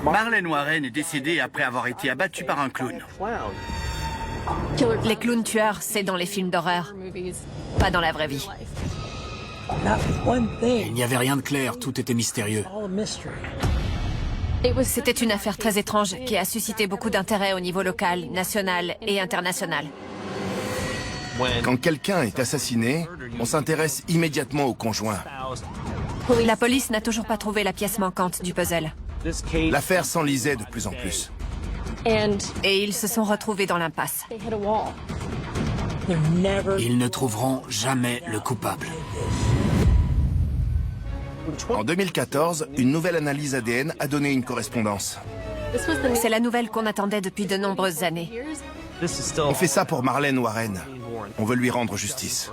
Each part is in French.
Marlène Warren est décédée après avoir été abattue par un clown. Les clowns tueurs, c'est dans les films d'horreur, pas dans la vraie vie. Il n'y avait rien de clair, tout était mystérieux. C'était une affaire très étrange qui a suscité beaucoup d'intérêt au niveau local, national et international. Quand quelqu'un est assassiné, on s'intéresse immédiatement au conjoint. La police n'a toujours pas trouvé la pièce manquante du puzzle. L'affaire s'enlisait de plus en plus. Et ils se sont retrouvés dans l'impasse. Ils ne trouveront jamais le coupable. En 2014, une nouvelle analyse ADN a donné une correspondance. C'est la nouvelle qu'on attendait depuis de nombreuses années. On fait ça pour Marlène Warren. On veut lui rendre justice.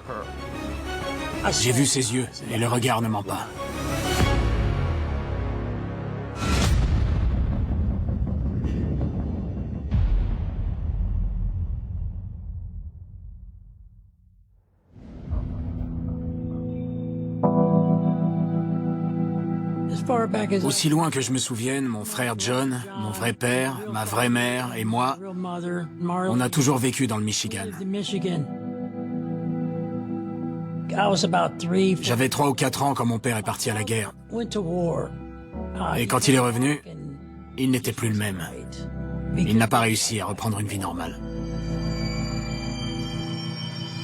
J'ai vu ses yeux, et le regard ne ment pas. Aussi loin que je me souvienne, mon frère John, mon vrai père, ma vraie mère et moi, on a toujours vécu dans le Michigan. J'avais 3 ou 4 ans quand mon père est parti à la guerre. Et quand il est revenu, il n'était plus le même. Il n'a pas réussi à reprendre une vie normale.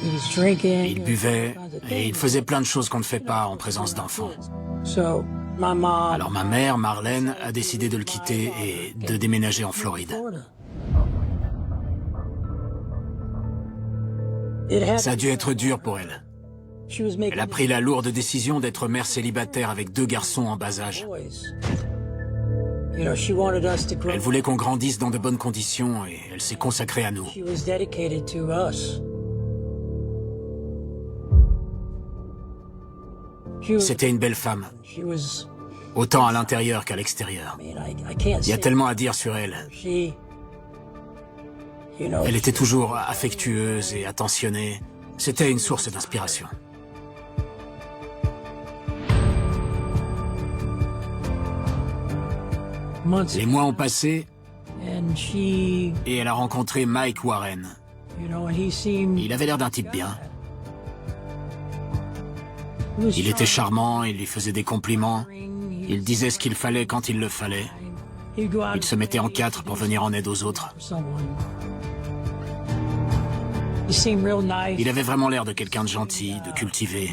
Il buvait et il faisait plein de choses qu'on ne fait pas en présence d'enfants. Alors ma mère, Marlène, a décidé de le quitter et de déménager en Floride. Ça a dû être dur pour elle. Elle a pris la lourde décision d'être mère célibataire avec 2 garçons en bas âge. Elle voulait qu'on grandisse dans de bonnes conditions et elle s'est consacrée à nous. C'était une belle femme, autant à l'intérieur qu'à l'extérieur. Il y a tellement à dire sur elle. Elle était toujours affectueuse et attentionnée. C'était une source d'inspiration. Les mois ont passé et elle a rencontré Mike Warren. Il avait l'air d'un type bien. Il était charmant, il lui faisait des compliments, il disait ce qu'il fallait quand il le fallait. Il se mettait en 4 pour venir en aide aux autres. Il avait vraiment l'air de quelqu'un de gentil, de cultivé.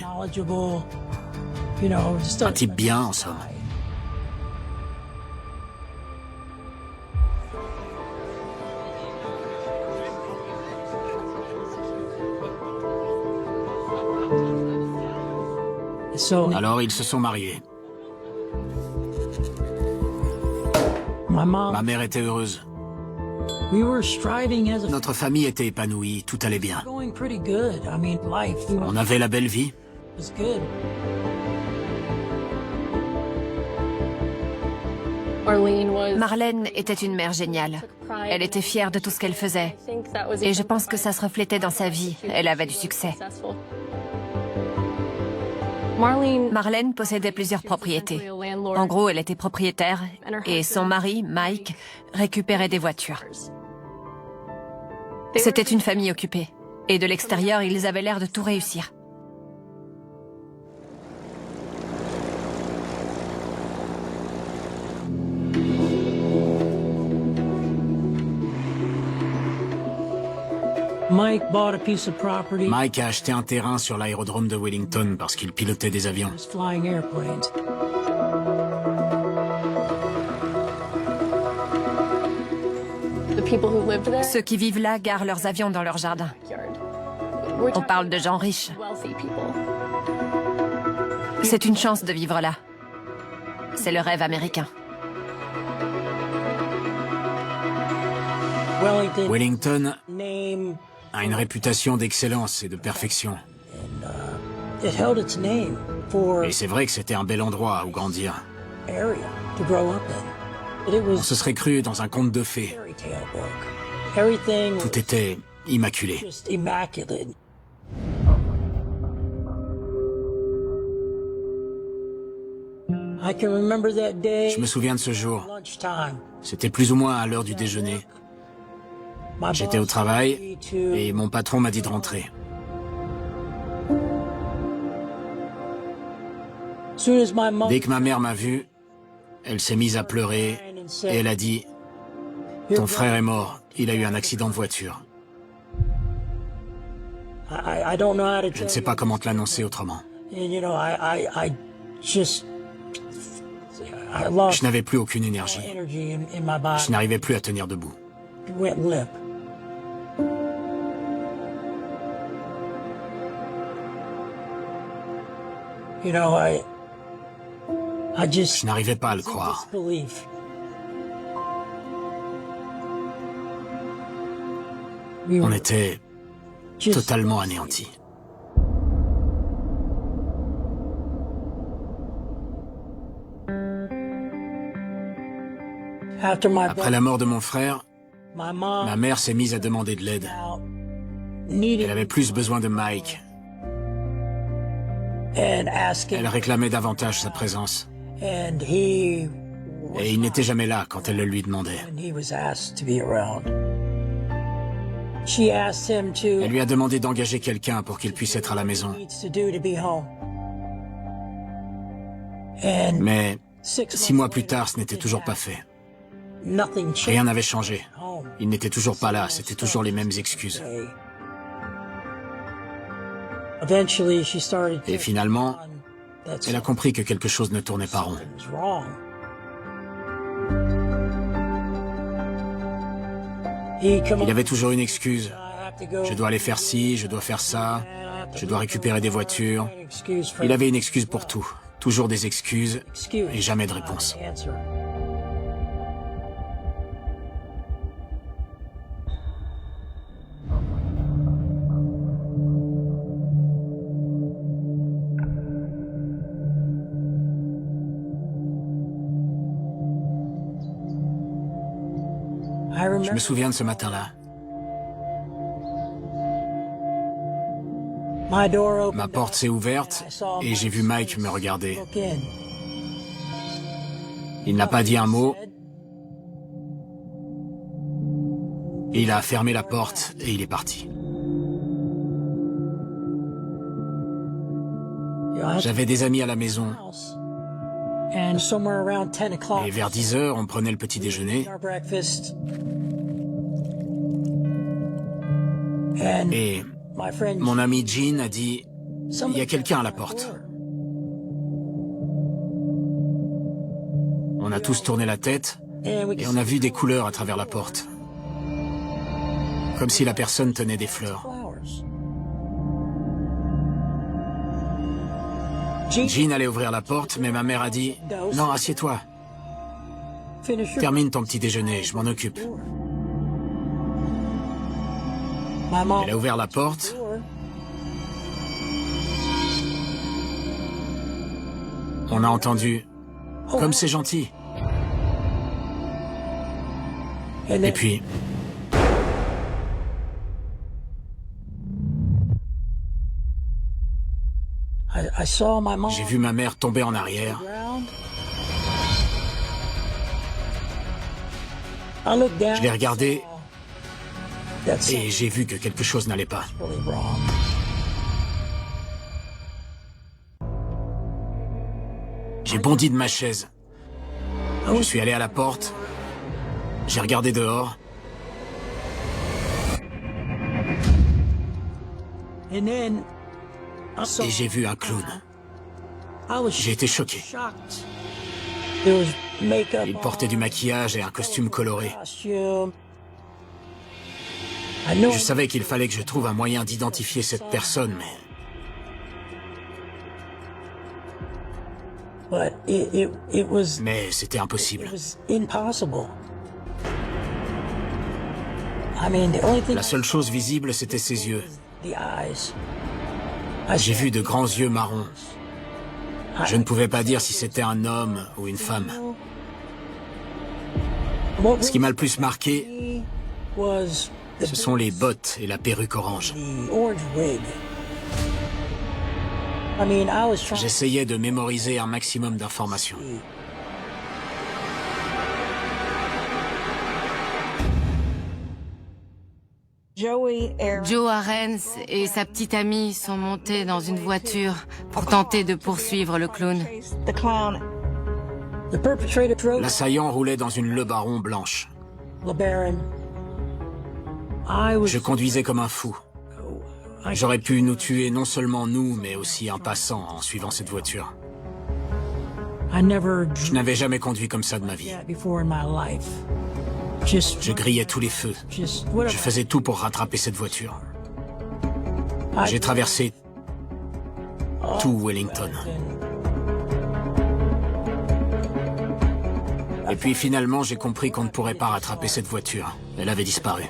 Un type bien, en somme. Alors ils se sont mariés. Ma mère était heureuse. Notre famille était épanouie, tout allait bien. On avait la belle vie. Marlène était une mère géniale. Elle était fière de tout ce qu'elle faisait. Et je pense que ça se reflétait dans sa vie. Elle avait du succès. Marlène possédait plusieurs propriétés. En gros, elle était propriétaire et son mari, Mike, récupérait des voitures. C'était une famille occupée. Et de l'extérieur, ils avaient l'air de tout réussir. Mike a acheté un terrain sur l'aérodrome de Wellington parce qu'il pilotait des avions. Ceux qui vivent là garent leurs avions dans leur jardin. On parle de gens riches. C'est une chance de vivre là. C'est le rêve américain. Wellington a une réputation d'excellence et de perfection. Et c'est vrai que c'était un bel endroit où grandir. On se serait cru dans un conte de fées. Tout était immaculé. Je me souviens de ce jour. C'était plus ou moins à l'heure du déjeuner. J'étais au travail et mon patron m'a dit de rentrer. Dès que ma mère m'a vu, elle s'est mise à pleurer et elle a dit « Ton frère est mort, il a eu un accident de voiture. » Je ne sais pas comment te l'annoncer autrement. Je n'avais plus aucune énergie. Je n'arrivais plus à tenir debout. Je n'arrivais pas à le croire. On était totalement anéantis. Après la mort de mon frère, ma mère s'est mise à demander de l'aide. Elle avait plus besoin de Mike. Elle réclamait davantage sa présence. Et il n'était jamais là quand elle le lui demandait. Elle lui a demandé d'engager quelqu'un pour qu'il puisse être à la maison. Mais 6 mois plus tard, ce n'était toujours pas fait. Rien n'avait changé. Il n'était toujours pas là, c'était toujours les mêmes excuses. Et finalement, elle a compris que quelque chose ne tournait pas rond. Il avait toujours une excuse. Je dois aller faire ci, je dois faire ça, je dois récupérer des voitures. Il avait une excuse pour tout. Toujours des excuses et jamais de réponse. Je me souviens de ce matin-là. Ma porte s'est ouverte et j'ai vu Mike me regarder. Il n'a pas dit un mot. Il a fermé la porte et il est parti. J'avais des amis à la maison. Et vers 10 heures, on prenait le petit déjeuner. Et mon ami Jean a dit « Il y a quelqu'un à la porte ». On a tous tourné la tête et on a vu des couleurs à travers la porte. Comme si la personne tenait des fleurs. Jean allait ouvrir la porte, mais ma mère a dit « Non, assieds-toi. Termine ton petit déjeuner, je m'en occupe. » Elle a ouvert la porte. On a entendu « Comme c'est gentil ». Et puis... j'ai vu ma mère tomber en arrière. Je l'ai regardée et j'ai vu que quelque chose n'allait pas. J'ai bondi de ma chaise. Je suis allé à la porte. J'ai regardé dehors. Et j'ai vu un clown. J'ai été choqué. Il portait du maquillage et un costume coloré. Je savais qu'il fallait que je trouve un moyen d'identifier cette personne, mais c'était impossible. La seule chose visible, c'était ses yeux. J'ai vu de grands yeux marrons. Je ne pouvais pas dire si c'était un homme ou une femme. Ce qui m'a le plus marqué, ce sont les bottes et la perruque orange. J'essayais de mémoriser un maximum d'informations. Joe Arens et sa petite amie sont montés dans une voiture pour tenter de poursuivre le clown. L'assaillant roulait dans une Le Baron blanche. Je conduisais comme un fou. J'aurais pu nous tuer, non seulement nous, mais aussi un passant en suivant cette voiture. Je n'avais jamais conduit comme ça de ma vie. Je grillais tous les feux. Je faisais tout pour rattraper cette voiture. J'ai traversé tout Wellington. Et puis finalement, j'ai compris qu'on ne pourrait pas rattraper cette voiture. Elle avait disparu.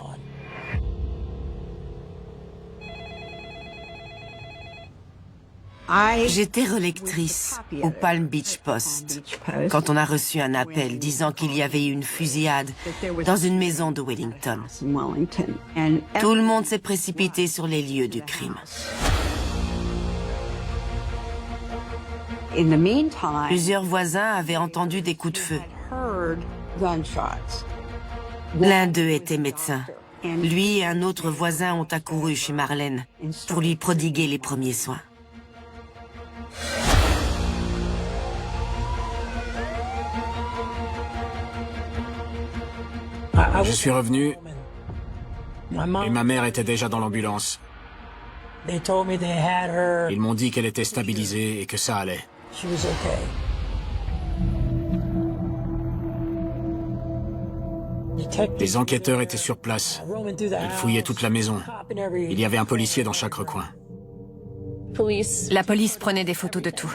J'étais relectrice au Palm Beach Post quand on a reçu un appel disant qu'il y avait eu une fusillade dans une maison de Wellington. Tout le monde s'est précipité sur les lieux du crime. Plusieurs voisins avaient entendu des coups de feu. L'un d'eux était médecin. Lui et un autre voisin ont accouru chez Marlène pour lui prodiguer les premiers soins. Je suis revenu et ma mère était déjà dans l'ambulance. Ils m'ont dit qu'elle était stabilisée et que ça allait. Les enquêteurs étaient sur place. Ils fouillaient toute la maison. Il y avait un policier dans chaque recoin. La police prenait des photos de tout.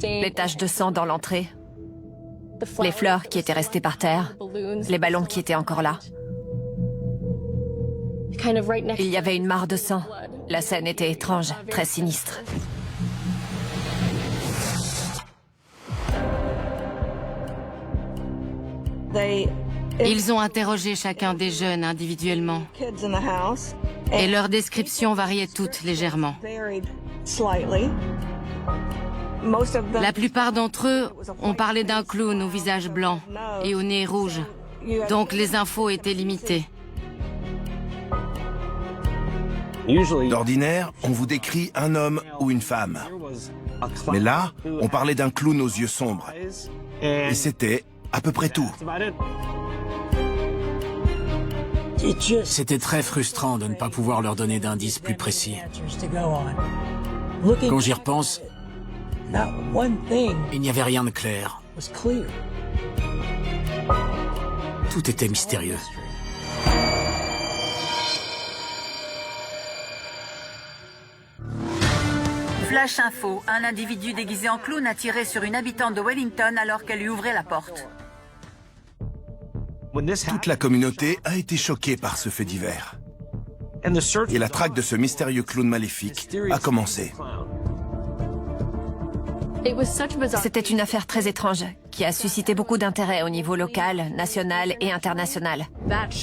Les taches de sang dans l'entrée, les fleurs qui étaient restées par terre, les ballons qui étaient encore là. Il y avait une mare de sang. La scène était étrange, très sinistre. Ils ont interrogé chacun des jeunes individuellement et leurs descriptions variaient toutes légèrement. La plupart d'entre eux ont parlé d'un clown au visage blanc et au nez rouge, donc les infos étaient limitées. D'ordinaire, on vous décrit un homme ou une femme. Mais là, on parlait d'un clown aux yeux sombres. Et c'était à peu près tout. C'était très frustrant de ne pas pouvoir leur donner d'indices plus précis. Quand j'y repense, il n'y avait rien de clair. Tout était mystérieux. Flash info, un individu déguisé en clown a tiré sur une habitante de Wellington alors qu'elle lui ouvrait la porte. Toute la communauté a été choquée par ce fait divers. Et la traque de ce mystérieux clown maléfique a commencé. C'était une affaire très étrange qui a suscité beaucoup d'intérêt au niveau local, national et international.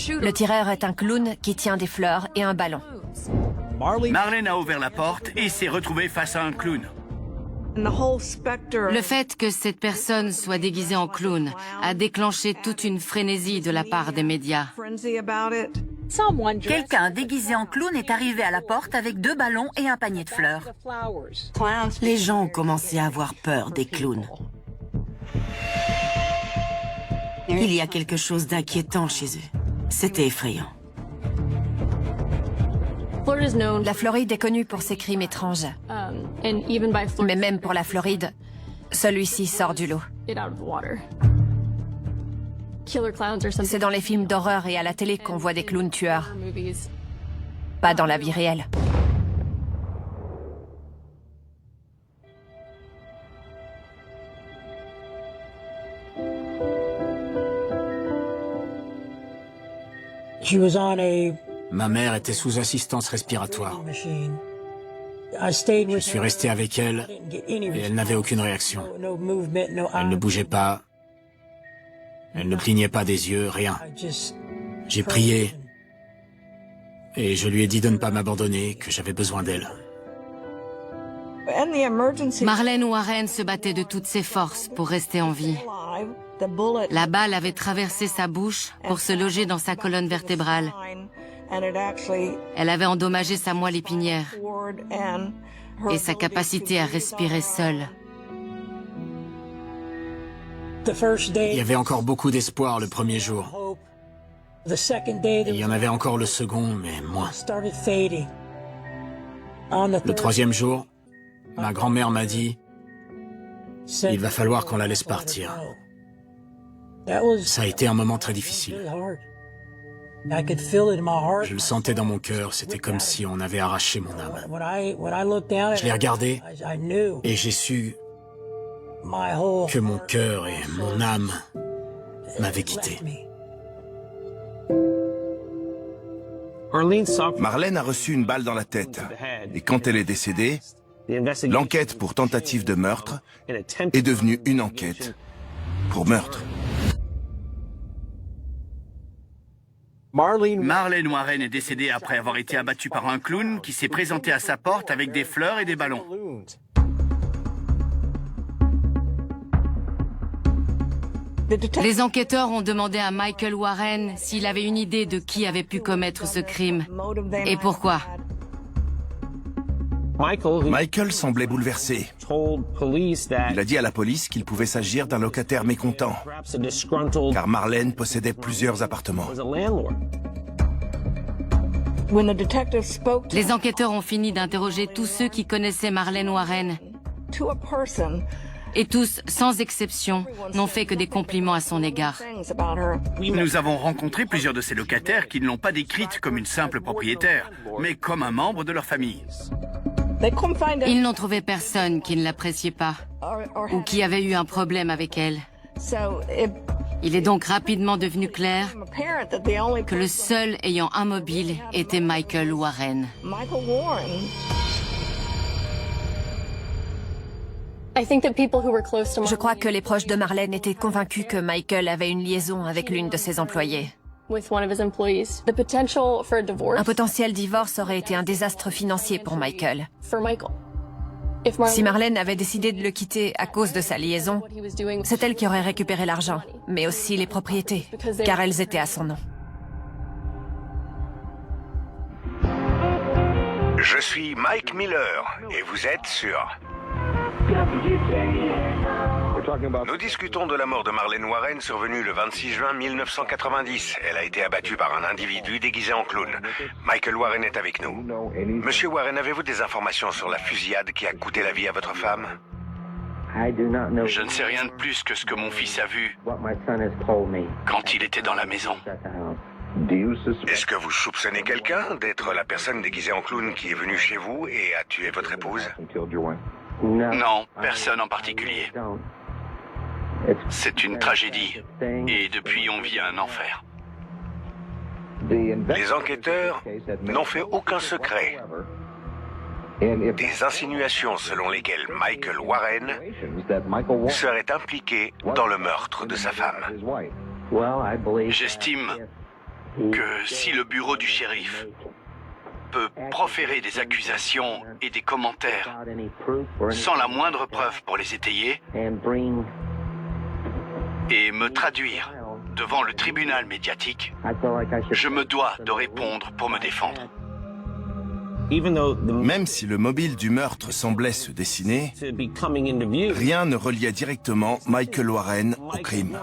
Le tireur est un clown qui tient des fleurs et un ballon. Marlène a ouvert la porte et s'est retrouvée face à un clown. Le fait que cette personne soit déguisée en clown a déclenché toute une frénésie de la part des médias. Quelqu'un déguisé en clown est arrivé à la porte avec 2 ballons et un panier de fleurs. Les gens ont commencé à avoir peur des clowns. Il y a quelque chose d'inquiétant chez eux. C'était effrayant. La Floride est connue pour ses crimes étranges. Mais même pour la Floride, celui-ci sort du lot. C'est dans les films d'horreur et à la télé qu'on voit des clowns tueurs. Pas dans la vie réelle. Ma mère était sous assistance respiratoire. Je suis resté avec elle et elle n'avait aucune réaction. Elle ne bougeait pas. Elle ne clignait pas des yeux, rien. J'ai prié. Et je lui ai dit de ne pas m'abandonner, que j'avais besoin d'elle. Marlène Warren se battait de toutes ses forces pour rester en vie. La balle avait traversé sa bouche pour se loger dans sa colonne vertébrale. Elle avait endommagé sa moelle épinière et sa capacité à respirer seule. Il y avait encore beaucoup d'espoir le premier jour. Il y en avait encore le second, mais moins. Le troisième jour, ma grand-mère m'a dit « Il va falloir qu'on la laisse partir ». Ça a été un moment très difficile. Je le sentais dans mon cœur, c'était comme si on avait arraché mon âme. Je l'ai regardée et j'ai su que mon cœur et mon âme m'avaient quitté. Marlène a reçu une balle dans la tête. Et quand elle est décédée, l'enquête pour tentative de meurtre est devenue une enquête pour meurtre. Marlène Warren est décédée après avoir été abattue par un clown qui s'est présenté à sa porte avec des fleurs et des ballons. Les enquêteurs ont demandé à Michael Warren s'il avait une idée de qui avait pu commettre ce crime et pourquoi. Michael semblait bouleversé. Il a dit à la police qu'il pouvait s'agir d'un locataire mécontent, car Marlène possédait plusieurs appartements. Les enquêteurs ont fini d'interroger tous ceux qui connaissaient Marlène Warren. Et tous, sans exception, n'ont fait que des compliments à son égard. Nous avons rencontré plusieurs de ces locataires qui ne l'ont pas décrite comme une simple propriétaire, mais comme un membre de leur famille. Ils n'ont trouvé personne qui ne l'appréciait pas ou qui avait eu un problème avec elle. Il est donc rapidement devenu clair que le seul ayant un mobile était Michael Warren. Je crois que les proches de Marlène étaient convaincus que Michael avait une liaison avec l'une de ses employées. Un potentiel divorce aurait été un désastre financier pour Michael. Si Marlène avait décidé de le quitter à cause de sa liaison, c'est elle qui aurait récupéré l'argent, mais aussi les propriétés, car elles étaient à son nom. Je suis Mike Miller et vous êtes sur... Nous discutons de la mort de Marlène Warren survenue le 26 juin 1990. Elle a été abattue par un individu déguisé en clown. Michael Warren est avec nous. Monsieur Warren, avez-vous des informations sur la fusillade qui a coûté la vie à votre femme? Je ne sais rien de plus que ce que mon fils a vu quand il était dans la maison. Est-ce que vous soupçonnez quelqu'un d'être la personne déguisée en clown qui est venue chez vous et a tué votre épouse? Non, personne en particulier. C'est une tragédie, et depuis on vit un enfer. Les enquêteurs n'ont fait aucun secret des insinuations selon lesquelles Michael Warren serait impliqué dans le meurtre de sa femme. J'estime que si le bureau du shérif peut proférer des accusations et des commentaires sans la moindre preuve pour les étayer et me traduire devant le tribunal médiatique, je me dois de répondre pour me défendre. Même si le mobile du meurtre semblait se dessiner, rien ne reliait directement Michael Warren au crime.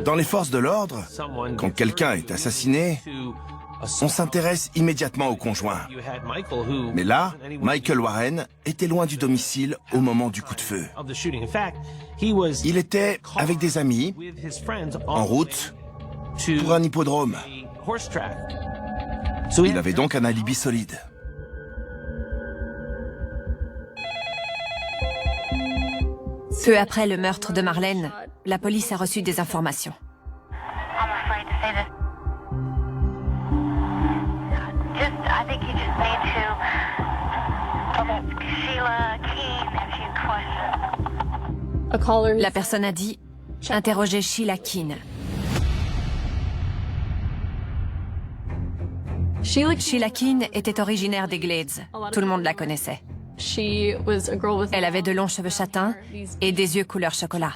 Dans les forces de l'ordre, quand quelqu'un est assassiné, on s'intéresse immédiatement au conjoint. Mais là, Michael Warren était loin du domicile au moment du coup de feu. Il était avec des amis, en route, pour un hippodrome. Il avait donc un alibi solide. Peu après le meurtre de Marlène, la police a reçu des informations. La personne a dit interroger Sheila Keane. Sheila Keane était originaire des Glades. Tout le monde la connaissait. Elle avait de longs cheveux châtains et des yeux couleur chocolat.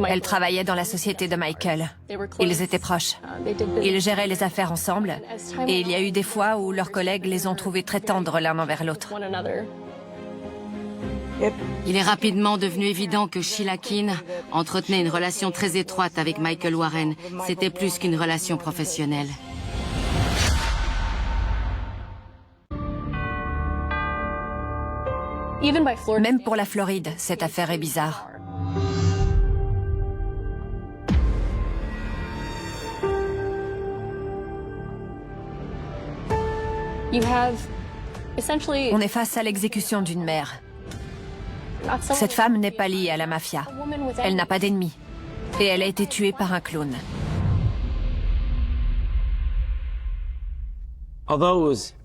Elle travaillait dans la société de Michael. Ils étaient proches. Ils géraient les affaires ensemble et il y a eu des fois où leurs collègues les ont trouvés très tendres l'un envers l'autre. Il est rapidement devenu évident que Sheila Keane entretenait une relation très étroite avec Michael Warren. C'était plus qu'une relation professionnelle. Même pour la Floride, cette affaire est bizarre. On est face à l'exécution d'une mère. Cette femme n'est pas liée à la mafia. Elle n'a pas d'ennemis. Et elle a été tuée par un clown.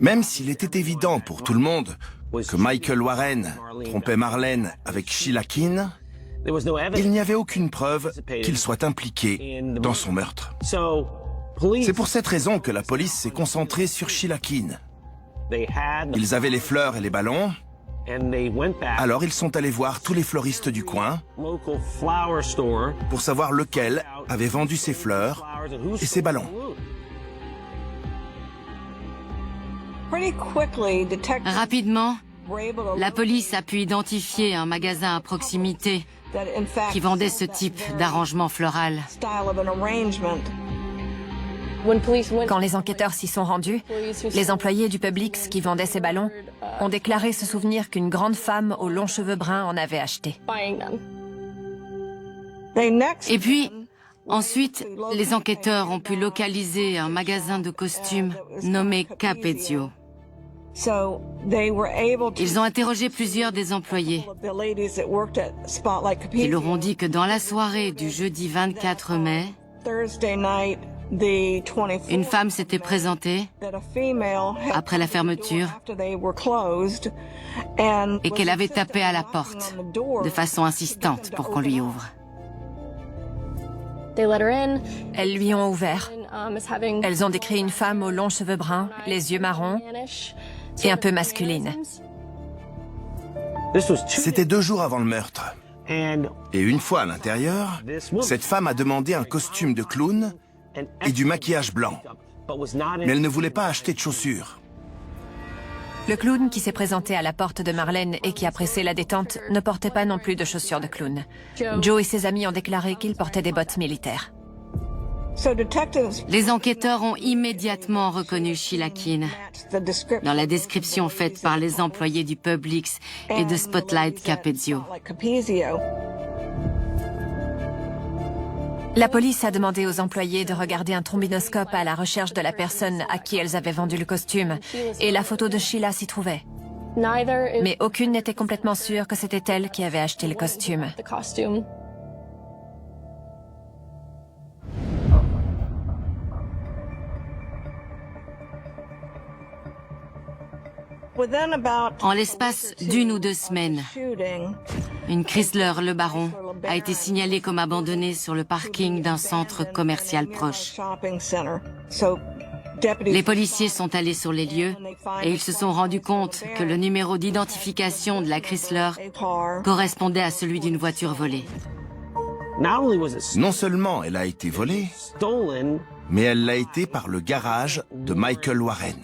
Même s'il était évident pour tout le monde que Michael Warren trompait Marlène avec Sheila Keane, il n'y avait aucune preuve qu'il soit impliqué dans son meurtre. C'est pour cette raison que la police s'est concentrée sur Sheila Keane. Ils avaient les fleurs et les ballons, alors ils sont allés voir tous les fleuristes du coin pour savoir lequel avait vendu ses fleurs et ses ballons. Rapidement, la police a pu identifier un magasin à proximité qui vendait ce type d'arrangement floral. Quand les enquêteurs s'y sont rendus, les employés du Publix qui vendaient ces ballons ont déclaré se souvenir qu'une grande femme aux longs cheveux bruns en avait acheté. Et puis, ensuite, les enquêteurs ont pu localiser un magasin de costumes nommé Capezio. Ils ont interrogé plusieurs des employés. Ils leur ont dit que dans la soirée du jeudi 24 mai, une femme s'était présentée après la fermeture et qu'elle avait tapé à la porte de façon insistante pour qu'on lui ouvre. Elles lui ont ouvert. Elles ont décrit une femme aux longs cheveux bruns, les yeux marrons et un peu masculine. C'était 2 jours avant le meurtre. Et une fois à l'intérieur, cette femme a demandé un costume de clown et du maquillage blanc. Mais elle ne voulait pas acheter de chaussures. Le clown qui s'est présenté à la porte de Marlène et qui a pressé la détente ne portait pas non plus de chaussures de clown. Joe et ses amis ont déclaré qu'il portait des bottes militaires. Les enquêteurs ont immédiatement reconnu Sheila Keane dans la description faite par les employés du Publix et de Spotlight Capezio. La police a demandé aux employés de regarder un trombinoscope à la recherche de la personne à qui elles avaient vendu le costume, et la photo de Sheila s'y trouvait. Mais aucune n'était complètement sûre que c'était elle qui avait acheté le costume. En l'espace d'1 ou 2 semaines, une Chrysler Le Baron a été signalée comme abandonnée sur le parking d'un centre commercial proche. Les policiers sont allés sur les lieux et ils se sont rendus compte que le numéro d'identification de la Chrysler correspondait à celui d'une voiture volée. Non seulement elle a été volée, mais elle l'a été par le garage de Michael Warren.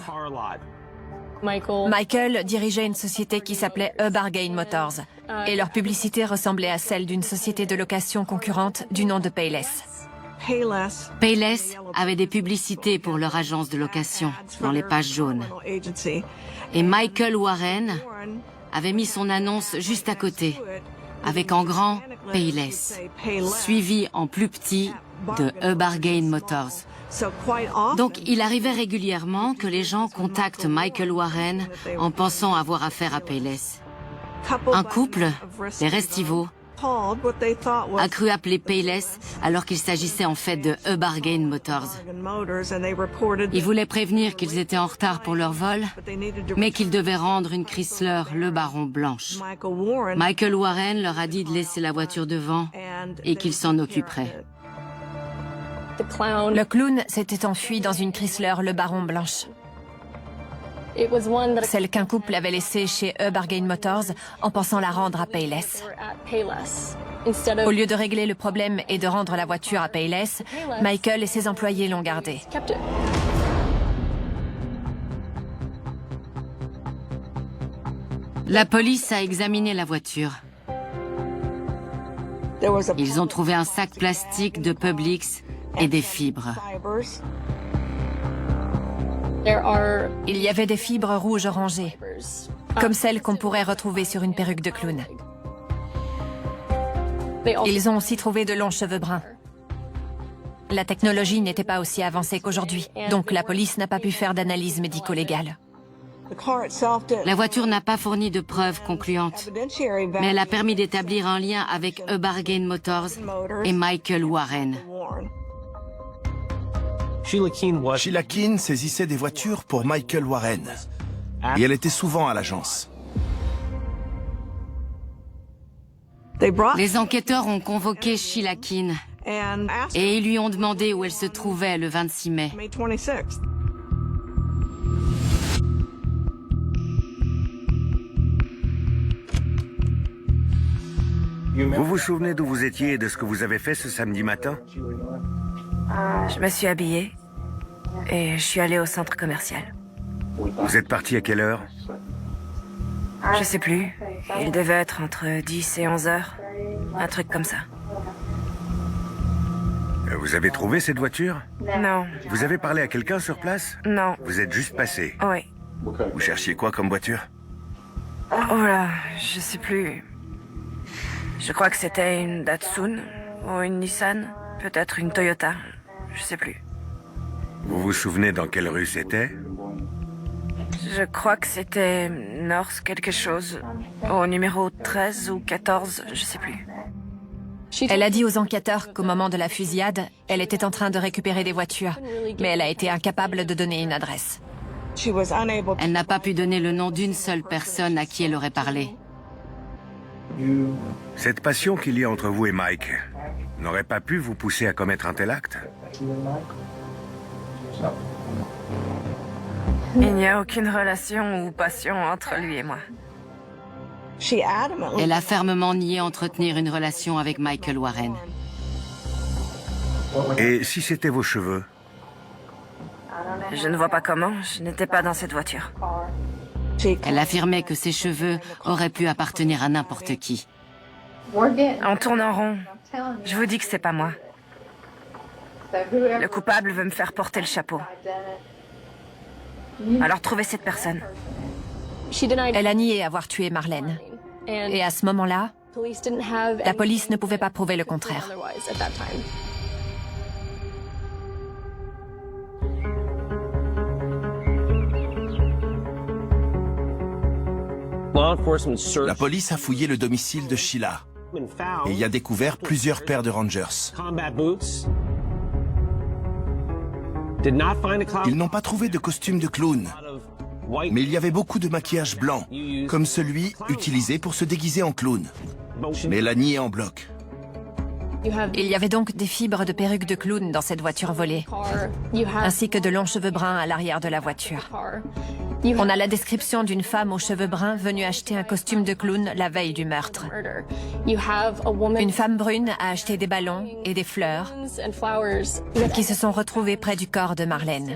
Michael dirigeait une société qui s'appelait E-Bargain Motors, et leur publicité ressemblait à celle d'une société de location concurrente du nom de Payless. Payless avait des publicités pour leur agence de location dans les pages jaunes. Et Michael Warren avait mis son annonce juste à côté, avec en grand Payless, suivi en plus petit de E-Bargain Motors. Donc il arrivait régulièrement que les gens contactent Michael Warren en pensant avoir affaire à Payless. Un couple, les Restivo, a cru appeler Payless alors qu'il s'agissait en fait de Bargain Motors. Ils voulaient prévenir qu'ils étaient en retard pour leur vol, mais qu'ils devaient rendre une Chrysler Le Baron blanche. Michael Warren leur a dit de laisser la voiture devant et qu'il s'en occuperait. Le clown s'était enfui dans une Chrysler Le Baron blanche. Celle qu'un couple avait laissée chez Bargain Motors en pensant la rendre à Payless. Au lieu de régler le problème et de rendre la voiture à Payless, Michael et ses employés l'ont gardée. La police a examiné la voiture. Ils ont trouvé un sac plastique de Publix et des fibres. Il y avait des fibres rouges orangées, comme celles qu'on pourrait retrouver sur une perruque de clown. Ils ont aussi trouvé de longs cheveux bruns. La technologie n'était pas aussi avancée qu'aujourd'hui, donc la police n'a pas pu faire d'analyse médico-légale. La voiture n'a pas fourni de preuves concluantes, mais elle a permis d'établir un lien avec Bargain Motors et Michael Warren. Sheila Keane saisissait des voitures pour Michael Warren. Et elle était souvent à l'agence. Les enquêteurs ont convoqué Sheila Keane et ils lui ont demandé où elle se trouvait le 26 mai. Vous vous souvenez d'où vous étiez et de ce que vous avez fait ce samedi matin? Je me suis habillée et je suis allée au centre commercial. Vous êtes parti à quelle heure? Je sais plus. Il devait être entre 10 et 11 heures. Un truc comme ça. Vous avez trouvé cette voiture? Non. Vous avez parlé à quelqu'un sur place? Non. Vous êtes juste passé? Oui. Vous cherchiez quoi comme voiture? Oh là, je sais plus. Je crois que c'était une Datsun ou une Nissan. Peut-être une Toyota. Je sais plus. Vous vous souvenez dans quelle rue c'était? Je crois que c'était North quelque chose. Au numéro 13 ou 14, je sais plus. Elle a dit aux enquêteurs qu'au moment de la fusillade, elle était en train de récupérer des voitures, mais elle a été incapable de donner une adresse. Elle n'a pas pu donner le nom d'une seule personne à qui elle aurait parlé. Cette passion qu'il y a entre vous et Mike n'aurait pas pu vous pousser à commettre un tel acte? Il n'y a aucune relation ou passion entre lui et moi. Elle a fermement nié entretenir une relation avec Michael Warren. Et si c'était vos cheveux? Je ne vois pas comment, je n'étais pas dans cette voiture. Elle affirmait que ses cheveux auraient pu appartenir à n'importe qui. On tourne en rond. Je vous dis que c'est pas moi. Le coupable veut me faire porter le chapeau. Alors trouvez cette personne. Elle a nié avoir tué Marlène. Et à ce moment-là, la police ne pouvait pas prouver le contraire. La police a fouillé le domicile de Sheila et y a découvert plusieurs paires de Rangers. Ils n'ont pas trouvé de costume de clown, mais il y avait beaucoup de maquillage blanc, comme celui utilisé pour se déguiser en clown. Mais elle a nié en bloc. Il y avait donc des fibres de perruque de clown dans cette voiture volée, ainsi que de longs cheveux bruns à l'arrière de la voiture. On a la description d'une femme aux cheveux bruns venue acheter un costume de clown la veille du meurtre. Une femme brune a acheté des ballons et des fleurs qui se sont retrouvés près du corps de Marlène.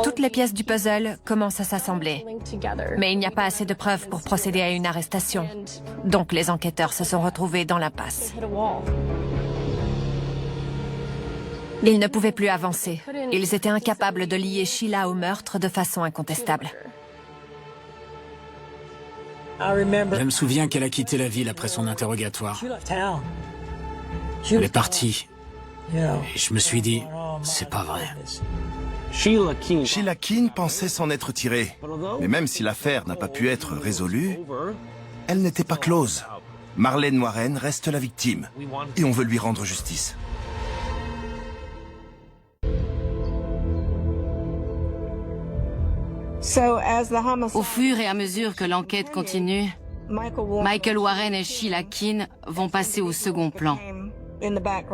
Toutes les pièces du puzzle commencent à s'assembler, mais il n'y a pas assez de preuves pour procéder à une arrestation. Donc les enquêteurs se sont retrouvés dans l'impasse. Ils ne pouvaient plus avancer. Ils étaient incapables de lier Sheila au meurtre de façon incontestable. Je me souviens qu'elle a quitté la ville après son interrogatoire. Elle est partie. Et je me suis dit, c'est pas vrai. Sheila Keane pensait s'en être tirée. Mais même si l'affaire n'a pas pu être résolue, elle n'était pas close. Marlène Warren reste la victime et on veut lui rendre justice. Au fur et à mesure que l'enquête continue, Michael Warren et Sheila Keane vont passer au second plan.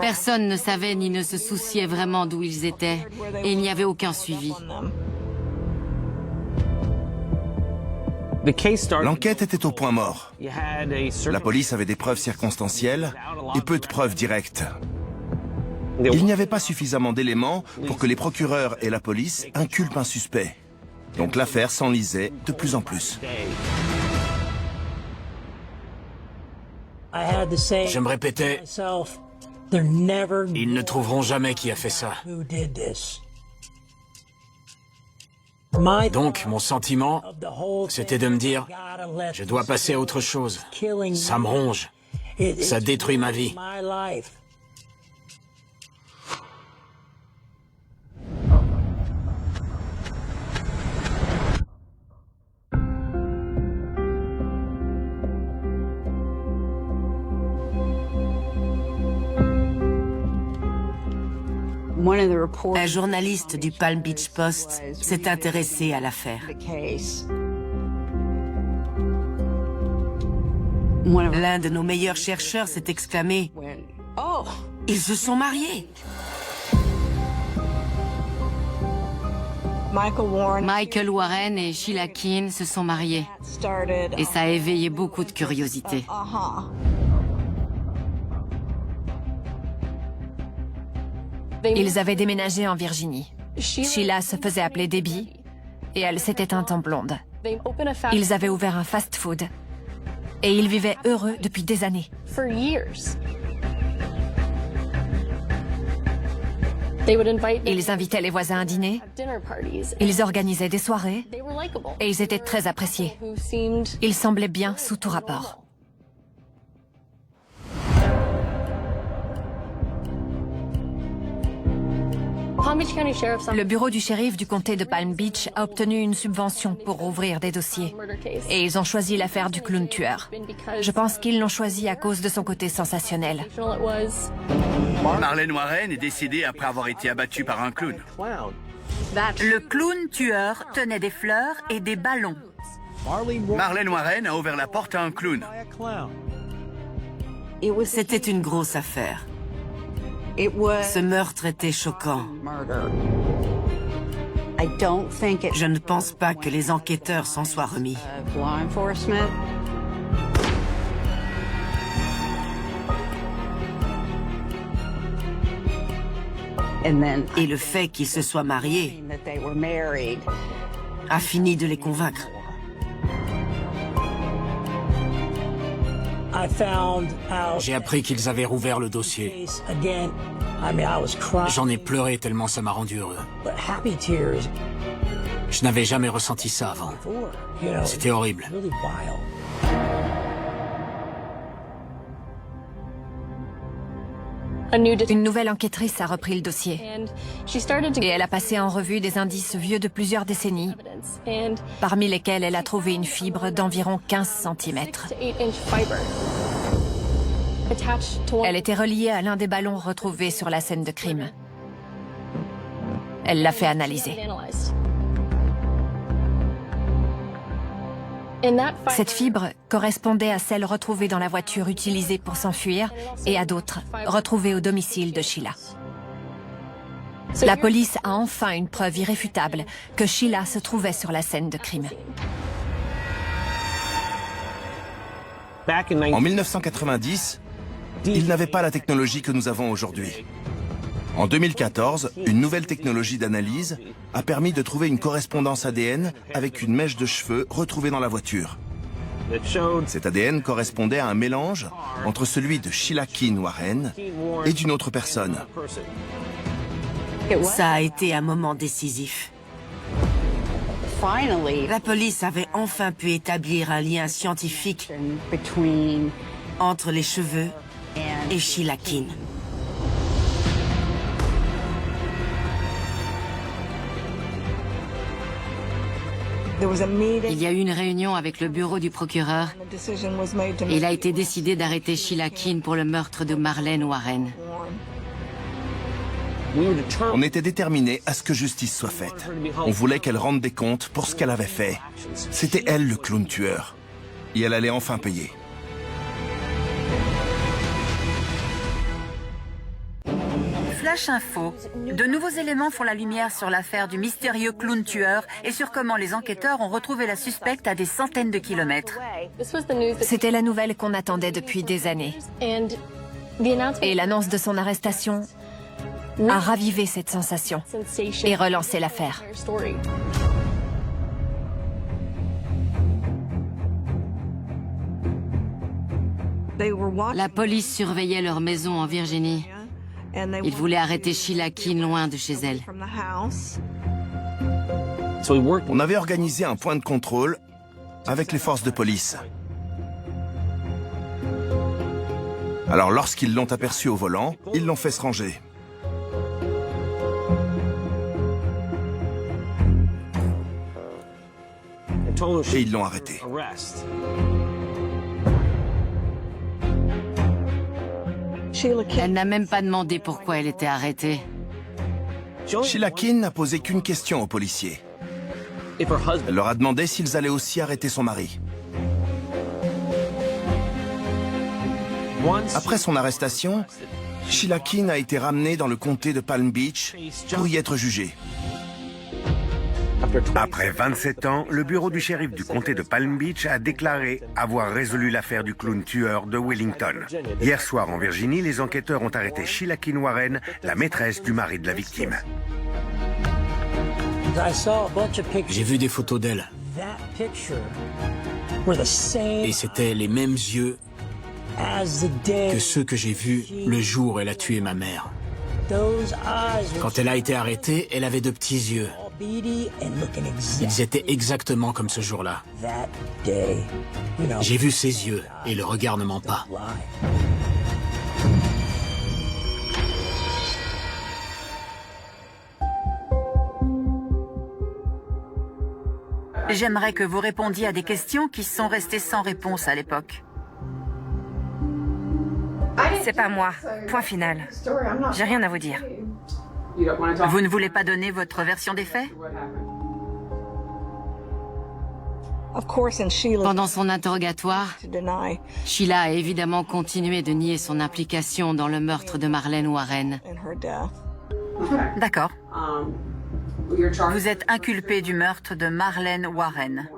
Personne ne savait ni ne se souciait vraiment d'où ils étaient et il n'y avait aucun suivi. L'enquête était au point mort. La police avait des preuves circonstancielles et peu de preuves directes. Il n'y avait pas suffisamment d'éléments pour que les procureurs et la police inculpent un suspect. Donc l'affaire s'enlisait de plus en plus. Je me répétais, ils ne trouveront jamais qui a fait ça. Donc, mon sentiment, c'était de me dire, je dois passer à autre chose. Ça me ronge. Ça détruit ma vie. Un journaliste du Palm Beach Post s'est intéressé à l'affaire. L'un de nos meilleurs chercheurs s'est exclamé « Ils se sont mariés !» Michael Warren et Sheila Keane se sont mariés et ça a éveillé beaucoup de curiosité. Ils avaient déménagé en Virginie. Sheila se faisait appeler Debbie et elle s'était teinte en blonde. Ils avaient ouvert un fast-food et ils vivaient heureux depuis des années. Ils invitaient les voisins à dîner, ils organisaient des soirées et ils étaient très appréciés. Ils semblaient bien sous tout rapport. Le bureau du shérif du comté de Palm Beach a obtenu une subvention pour rouvrir des dossiers. Et ils ont choisi l'affaire du clown tueur. Je pense qu'ils l'ont choisi à cause de son côté sensationnel. Marlène Warren est décédée après avoir été abattue par un clown. Le clown tueur tenait des fleurs et des ballons. Marlène Warren a ouvert la porte à un clown. C'était une grosse affaire. Ce meurtre était choquant. Je ne pense pas que les enquêteurs s'en soient remis. Et le fait qu'ils se soient mariés a fini de les convaincre. J'ai appris qu'ils avaient rouvert le dossier. J'en ai pleuré tellement ça m'a rendu heureux. Je n'avais jamais ressenti ça avant. C'était horrible. Une nouvelle enquêtrice a repris le dossier. Et elle a passé en revue des indices vieux de plusieurs décennies, parmi lesquels elle a trouvé une fibre d'environ 15 cm. Elle était reliée à l'un des ballons retrouvés sur la scène de crime. Elle l'a fait analyser. Cette fibre correspondait à celle retrouvée dans la voiture utilisée pour s'enfuir et à d'autres retrouvées au domicile de Sheila. La police a enfin une preuve irréfutable que Sheila se trouvait sur la scène de crime. En 1990, ils n'avaient pas la technologie que nous avons aujourd'hui. En 2014, une nouvelle technologie d'analyse a permis de trouver une correspondance ADN avec une mèche de cheveux retrouvée dans la voiture. Cet ADN correspondait à un mélange entre celui de Sheila Keane Warren et d'une autre personne. Ça a été un moment décisif. La police avait enfin pu établir un lien scientifique entre les cheveux et Sheila Keane. Il y a eu une réunion avec le bureau du procureur et il a été décidé d'arrêter Sheila Keane pour le meurtre de Marlène Warren. On était déterminés à ce que justice soit faite. On voulait qu'elle rende des comptes pour ce qu'elle avait fait. C'était elle le clown tueur. Et elle allait enfin payer. Flash Info. De nouveaux éléments font la lumière sur l'affaire du mystérieux clown tueur et sur comment les enquêteurs ont retrouvé la suspecte à des centaines de kilomètres. C'était la nouvelle qu'on attendait depuis des années. Et l'annonce de son arrestation a ravivé cette sensation et relancé l'affaire. La police surveillait leur maison en Virginie. Ils voulaient arrêter Sheila Keane loin de chez elle. On avait organisé un point de contrôle avec les forces de police. Alors lorsqu'ils l'ont aperçue au volant, ils l'ont fait se ranger. Et ils l'ont arrêtée. Elle n'a même pas demandé pourquoi elle était arrêtée. Sheila Keane n'a posé qu'une question aux policiers. Elle leur a demandé s'ils allaient aussi arrêter son mari. Après son arrestation, Sheila Keane a été ramenée dans le comté de Palm Beach pour y être jugée. Après 27 ans, le bureau du shérif du comté de Palm Beach a déclaré avoir résolu l'affaire du clown tueur de Wellington. Hier soir en Virginie, les enquêteurs ont arrêté Sheila Keane Warren, la maîtresse du mari de la victime. J'ai vu des photos d'elle. Et c'était les mêmes yeux que ceux que j'ai vus le jour où elle a tué ma mère. Quand elle a été arrêtée, elle avait de petits yeux. Ils étaient exactement comme ce jour-là. J'ai vu ses yeux et le regard ne ment pas. J'aimerais que vous répondiez à des questions qui sont restées sans réponse à l'époque. C'est pas moi. Point final. J'ai rien à vous dire. Vous ne voulez pas donner votre version des faits? Pendant son interrogatoire, Sheila a évidemment continué de nier son implication dans le meurtre de Marlène Warren. D'accord. Vous êtes inculpé du meurtre de Marlène Warren.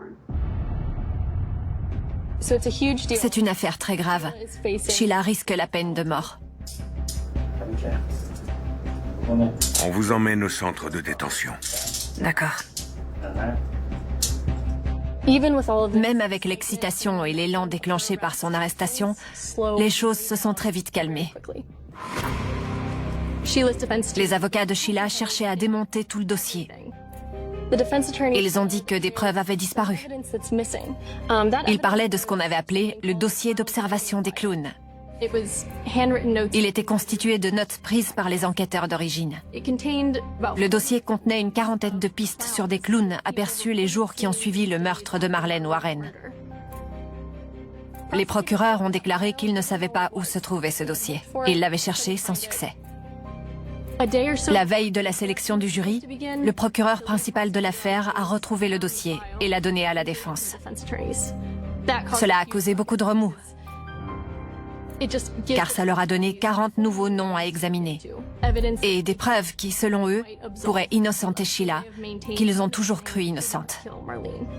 C'est une affaire très grave. Sheila risque la peine de mort. On vous emmène au centre de détention. D'accord. Même avec l'excitation et l'élan déclenché par son arrestation, les choses se sont très vite calmées. Les avocats de Sheila cherchaient à démonter tout le dossier. Ils ont dit que des preuves avaient disparu. Ils parlaient de ce qu'on avait appelé le dossier d'observation des clowns. Il était constitué de notes prises par les enquêteurs d'origine. Le dossier contenait une quarantaine de pistes sur des clowns aperçus les jours qui ont suivi le meurtre de Marlène Warren. Les procureurs ont déclaré qu'ils ne savaient pas où se trouvait ce dossier. Ils l'avaient cherché sans succès. La veille de la sélection du jury, le procureur principal de l'affaire a retrouvé le dossier et l'a donné à la défense. Cela a causé beaucoup de remous, car ça leur a donné 40 nouveaux noms à examiner et des preuves qui, selon eux, pourraient innocenter Sheila, qu'ils ont toujours cru innocente.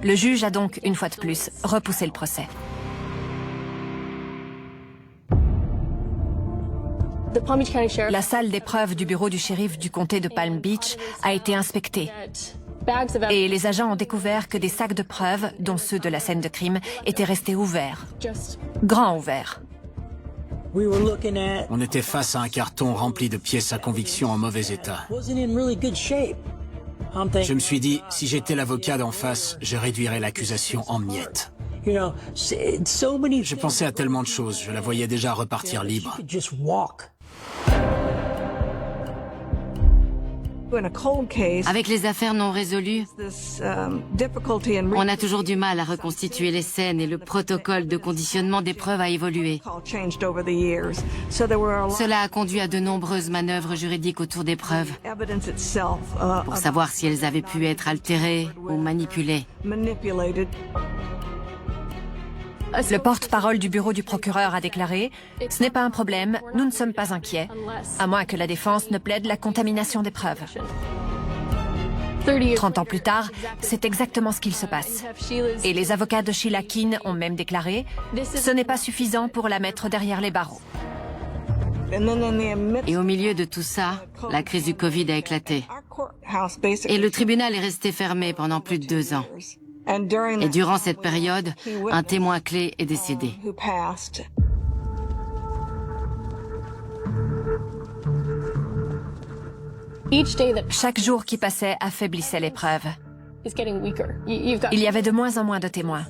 Le juge a donc, une fois de plus, repoussé le procès. La salle d'épreuve du bureau du shérif du comté de Palm Beach a été inspectée. Et les agents ont découvert que des sacs de preuves, dont ceux de la scène de crime, étaient restés ouverts. Grands ouverts. On était face à un carton rempli de pièces à conviction en mauvais état. Je me suis dit, si j'étais l'avocat d'en face, je réduirais l'accusation en miettes. Je pensais à tellement de choses, je la voyais déjà repartir libre. Avec les affaires non résolues, on a toujours du mal à reconstituer les scènes et le protocole de conditionnement des preuves a évolué. Cela a conduit à de nombreuses manœuvres juridiques autour des preuves pour savoir si elles avaient pu être altérées ou manipulées. Le porte-parole du bureau du procureur a déclaré « Ce n'est pas un problème, nous ne sommes pas inquiets, à moins que la défense ne plaide la contamination des preuves. » 30 ans plus tard, c'est exactement ce qu'il se passe. Et les avocats de Sheila Keene ont même déclaré « Ce n'est pas suffisant pour la mettre derrière les barreaux. » Et au milieu de tout ça, la crise du Covid a éclaté. Et le tribunal est resté fermé pendant plus de 2 ans. Et durant cette période, un témoin clé est décédé. Chaque jour qui passait affaiblissait les preuves. Il y avait de moins en moins de témoins.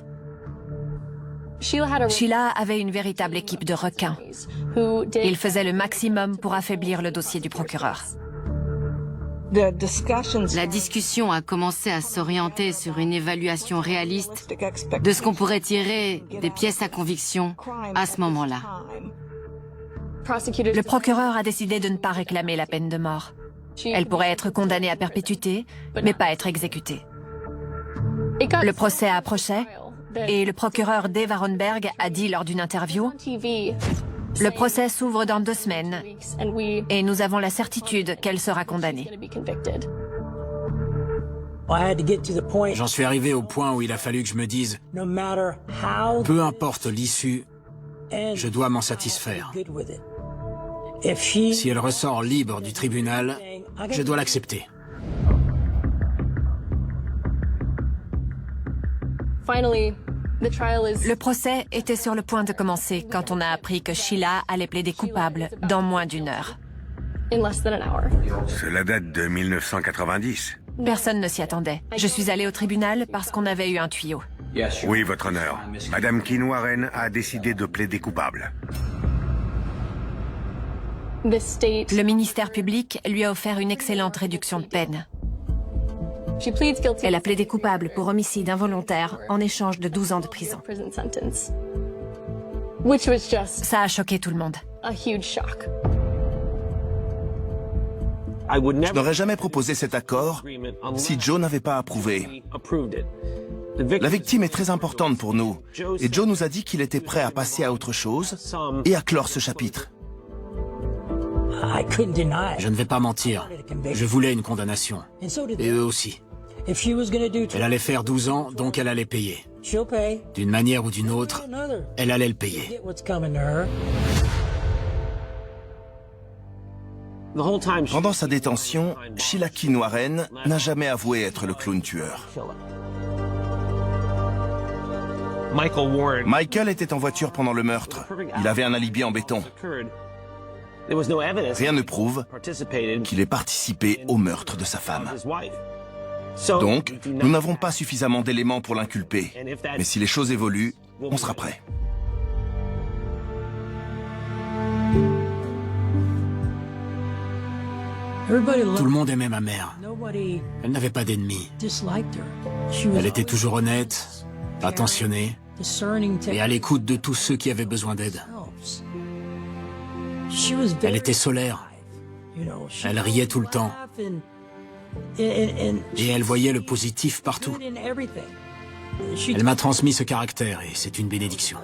Sheila avait une véritable équipe de requins. Ils faisaient le maximum pour affaiblir le dossier du procureur. La discussion a commencé à s'orienter sur une évaluation réaliste de ce qu'on pourrait tirer des pièces à conviction à ce moment-là. Le procureur a décidé de ne pas réclamer la peine de mort. Elle pourrait être condamnée à perpétuité, mais pas être exécutée. Le procès approchait et le procureur Dave Aronberg a dit lors d'une interview « Le procès s'ouvre dans 2 semaines et nous avons la certitude qu'elle sera condamnée. » J'en suis arrivé au point où il a fallu que je me dise « Peu importe l'issue, je dois m'en satisfaire. Si elle ressort libre du tribunal, je dois l'accepter. » Le procès était sur le point de commencer quand on a appris que Sheila allait plaider coupable dans moins d'1 heure. Cela date de 1990. Personne ne s'y attendait. Je suis allée au tribunal parce qu'on avait eu un tuyau. Oui, votre honneur. Madame Keene Warren a décidé de plaider coupable. Le ministère public lui a offert une excellente réduction de peine. Elle a plaidé coupable pour homicide involontaire en échange de 12 ans de prison. Ça a choqué tout le monde. Je n'aurais jamais proposé cet accord si Joe n'avait pas approuvé. La victime est très importante pour nous, et Joe nous a dit qu'il était prêt à passer à autre chose et à clore ce chapitre. Je ne vais pas mentir, je voulais une condamnation. Et eux aussi. Elle allait faire 12 ans, donc elle allait payer. D'une manière ou d'une autre, elle allait le payer. Pendant sa détention, Sheila Keene Warren n'a jamais avoué être le clown tueur. Michael était en voiture pendant le meurtre. Il avait un alibi en béton. Rien ne prouve qu'il ait participé au meurtre de sa femme. Donc, nous n'avons pas suffisamment d'éléments pour l'inculper. Mais si les choses évoluent, on sera prêt. Tout le monde aimait ma mère. Elle n'avait pas d'ennemis. Elle était toujours honnête, attentionnée et à l'écoute de tous ceux qui avaient besoin d'aide. Elle était solaire. Elle riait tout le temps. Et elle voyait le positif partout. Elle m'a transmis ce caractère et c'est une bénédiction.